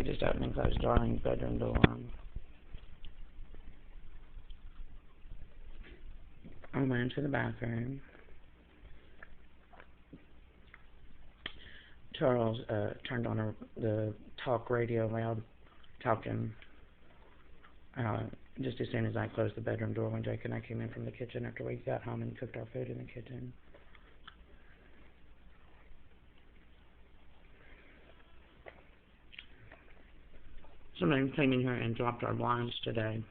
Somebody just opened and closed Darlene's bedroom door. I went into the bathroom. Charles turned on the talk radio loud, talking just as soon as I closed the bedroom door when Jake and I came in from the kitchen after we got home and cooked our food in the kitchen. Somebody came in here and dropped our blinds today.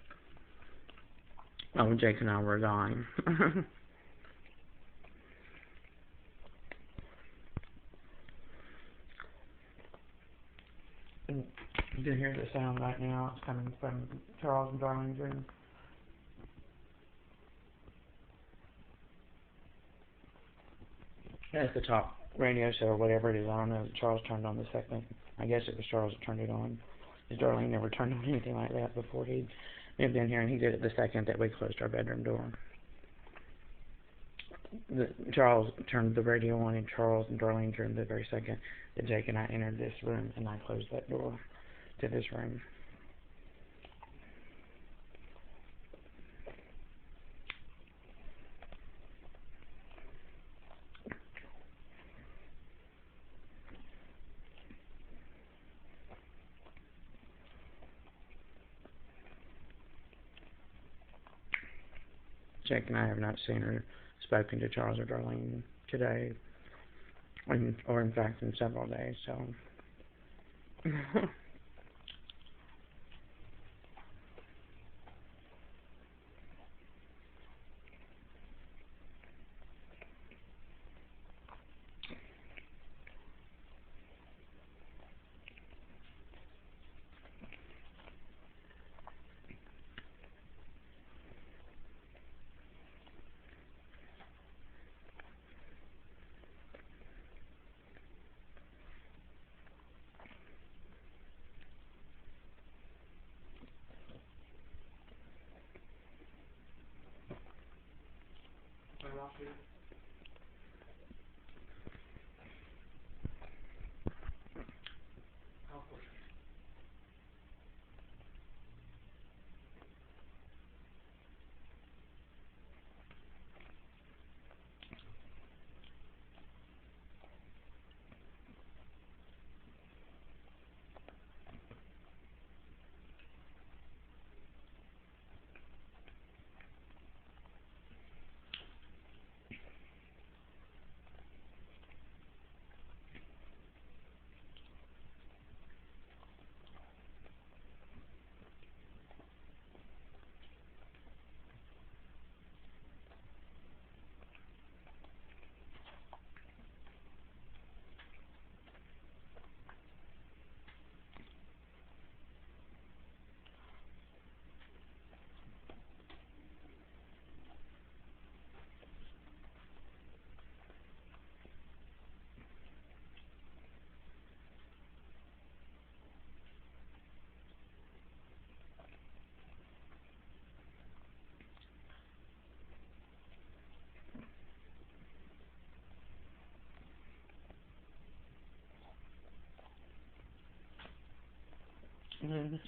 Oh, Jake and I were gone. You can hear the sound right now. It's coming from Charles and Darlene's room. That's the top radio show or whatever it is. I don't know. Charles turned on the second. I guess it was Charles that turned it on. Because Darlene never turned on anything like that before he moved in here, and he did it the second that we closed our bedroom door. Charles turned the radio on, and Charles and Darlene turned the very second that Jake and I entered this room, and I closed that door to this room. Jake and I have not seen or spoken to Charles or Darlene today, or in fact in several days, so.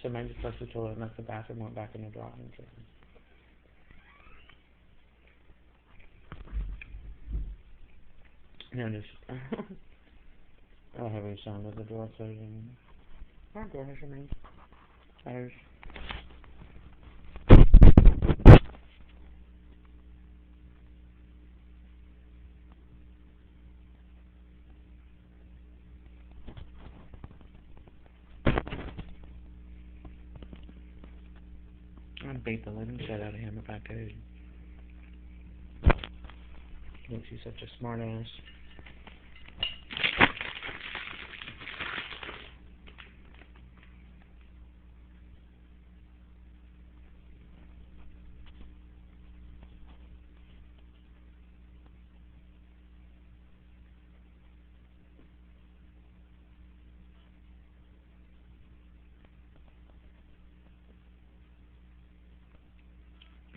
So maybe flushed the toilet and left the bathroom, went back in the drawing room. Notice. I have any sound of the door closing. Oh goodness, I mean. There's. I'd beat the living shit out of him if I could. Thinks he's such a smart ass.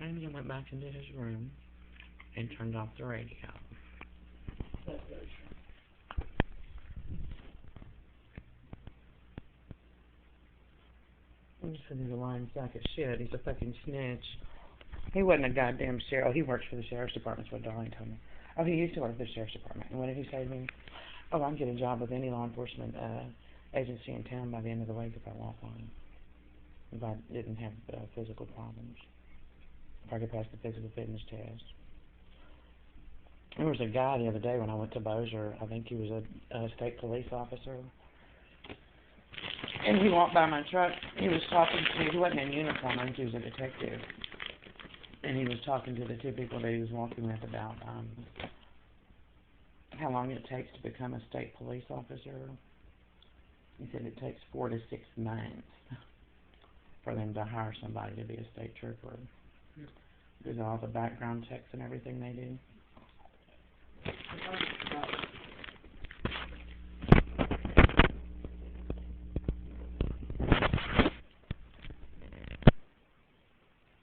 And he went back into his room and turned off the radio. He's a lying sack of shit. He's a fucking snitch. He wasn't a goddamn sheriff. Oh, he works for the sheriff's department, that's what Darlene told me. Oh, he used to work for the sheriff's department. And what did he say to me? Oh, I can get a job with any law enforcement agency in town by the end of the week if I want one. If I didn't have physical problems. If I could pass the physical fitness test. There was a guy the other day when I went to Bossier. I think he was a state police officer. And he walked by my truck. He was talking to, he wasn't in uniform, I think he was a detective. And he was talking to the two people that he was walking with about how long it takes to become a state police officer. He said it takes 4 to 6 months for them to hire somebody to be a state trooper. Because of all the background checks and everything they do.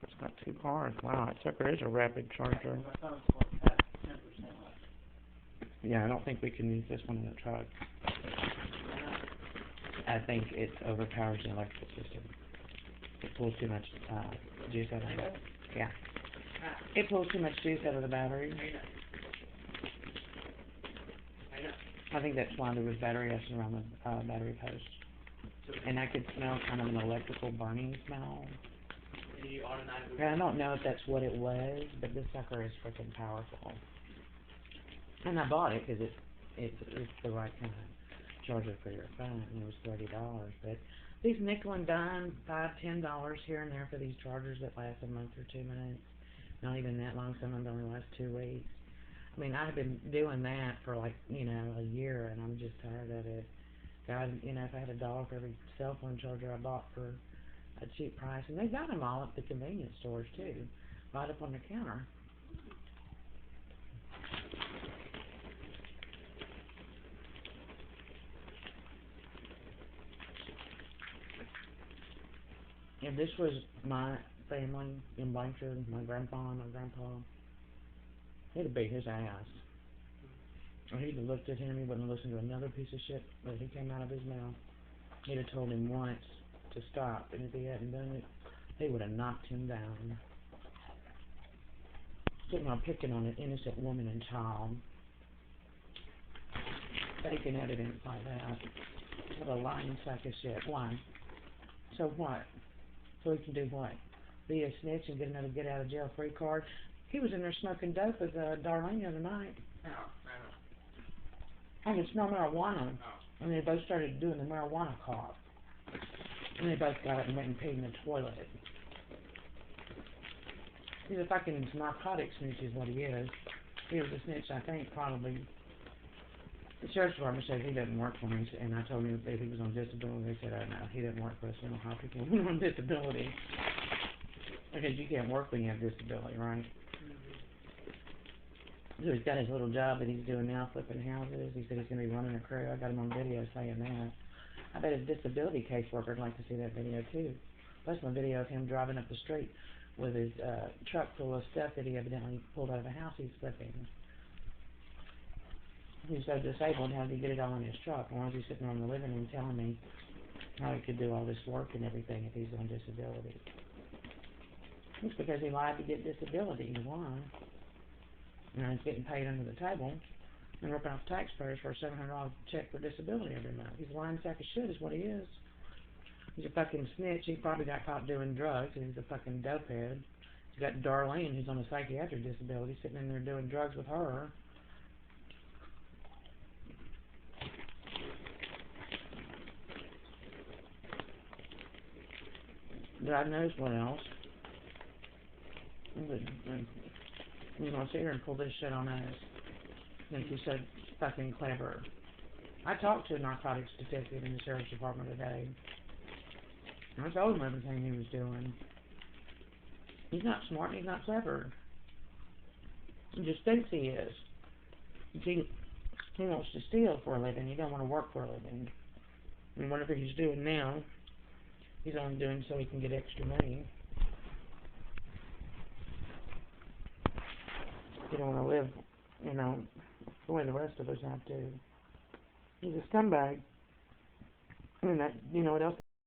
It's got 2 cars. Wow, that sucker is a rapid charger. Yeah, I don't think we can use this one in the truck. I think it overpowers the electrical system. It pulls too much juice out of it. Yeah. It pulls too much juice out of the battery. I think that's why there was battery acid around the battery post. And I could smell kind of an electrical burning smell. And I don't know if that's what it was, but this sucker is freaking powerful. And I bought it because it's the right kind of charger for your phone, and it was $30. But these nickel and dime, $5, $10 here and there for these chargers that last a month or 2 months. Not even that long. Some of them only last 2 weeks. I mean, I've been doing that for like, a year, and I'm just tired of it. God, if I had $1 for every cell phone charger I bought for a cheap price, and they got them all at the convenience stores too, right up on the counter. And this was my family in Blanchard, my grandpa and my grandpa. He'd have beat his ass. Or he'd have looked at him, he wouldn't listen to another piece of shit that he came out of his mouth. He'd have told him once to stop, and if he hadn't done it, he would have knocked him down. Sitting there picking on an innocent woman and child. Faking evidence like that. What a lying sack of shit. Why? So what? So he can do what? Be a snitch and get another get-out-of-jail-free card? He was in there smoking dope with Darlene the other night. I could smell marijuana. And they both started doing the marijuana cough. And they both got up and went and peed in the toilet. He's a fucking narcotics snitch is what he is. He was a snitch, I think, probably. The sheriff's department says he doesn't work for me, and I told him if he was on disability. They said, oh no, he doesn't work for us. We don't hire people on disability. Because you can't work when you have disability, right? So he's got his little job that he's doing now, flipping houses. He said he's going to be running a crew. I got him on video saying that. I bet his disability caseworker would like to see that video too. Plus my video of him driving up the street with his truck full of stuff that he evidently pulled out of a house he's flipping. He's so disabled, how did he get it all in his truck? Why is he sitting on the living room telling me how he could do all this work and everything if he's on disability? It's because he lied to get disability. Why? He's getting paid under the table and ripping off taxpayers for a $700 check for disability every month. He's a lying sack of shit is what he is. He's a fucking snitch. He probably got caught doing drugs, and he's a fucking dopehead. He's got Darlene, who's on a psychiatric disability, sitting in there doing drugs with her. God knows what else. He's gonna sit here and pull this shit on us. Think he's so fucking clever. I talked to a narcotics detective in the sheriff's department today. I told him everything he was doing. He's not smart and he's not clever. He just thinks he is. He wants to steal for a living. He don't want to work for a living. And whatever he's doing now, he's only doing so he can get extra money. He don't want to live, the way the rest of us have to. He's a scumbag. And that, what else